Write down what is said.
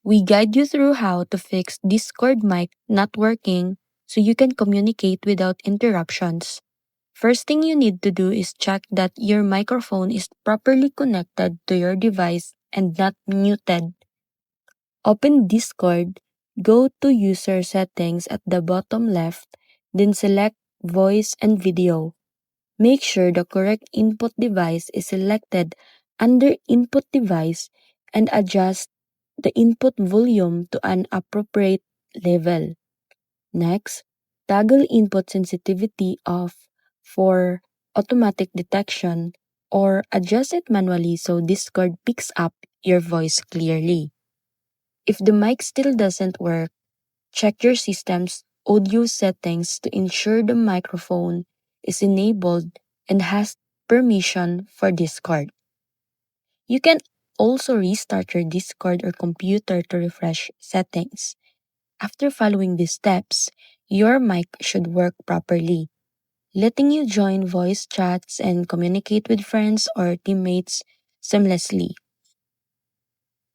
We guide you through how to fix Discord mic not working so you can communicate without interruptions. First thing you need to do is check that your microphone is properly connected to your device and not muted. Open Discord, go to User Settings at the bottom left, then select Voice and Video. Make sure the correct input device is selected under Input Device and adjust the input volume to an appropriate level. Next, toggle input sensitivity off for automatic detection or adjust it manually so Discord picks up your voice clearly. If the mic still doesn't work, check your system's audio settings to ensure the microphone is enabled and has permission for Discord. You can also restart your Discord or computer to refresh settings. After following these steps, your mic should work properly, letting you join voice chats and communicate with friends or teammates seamlessly.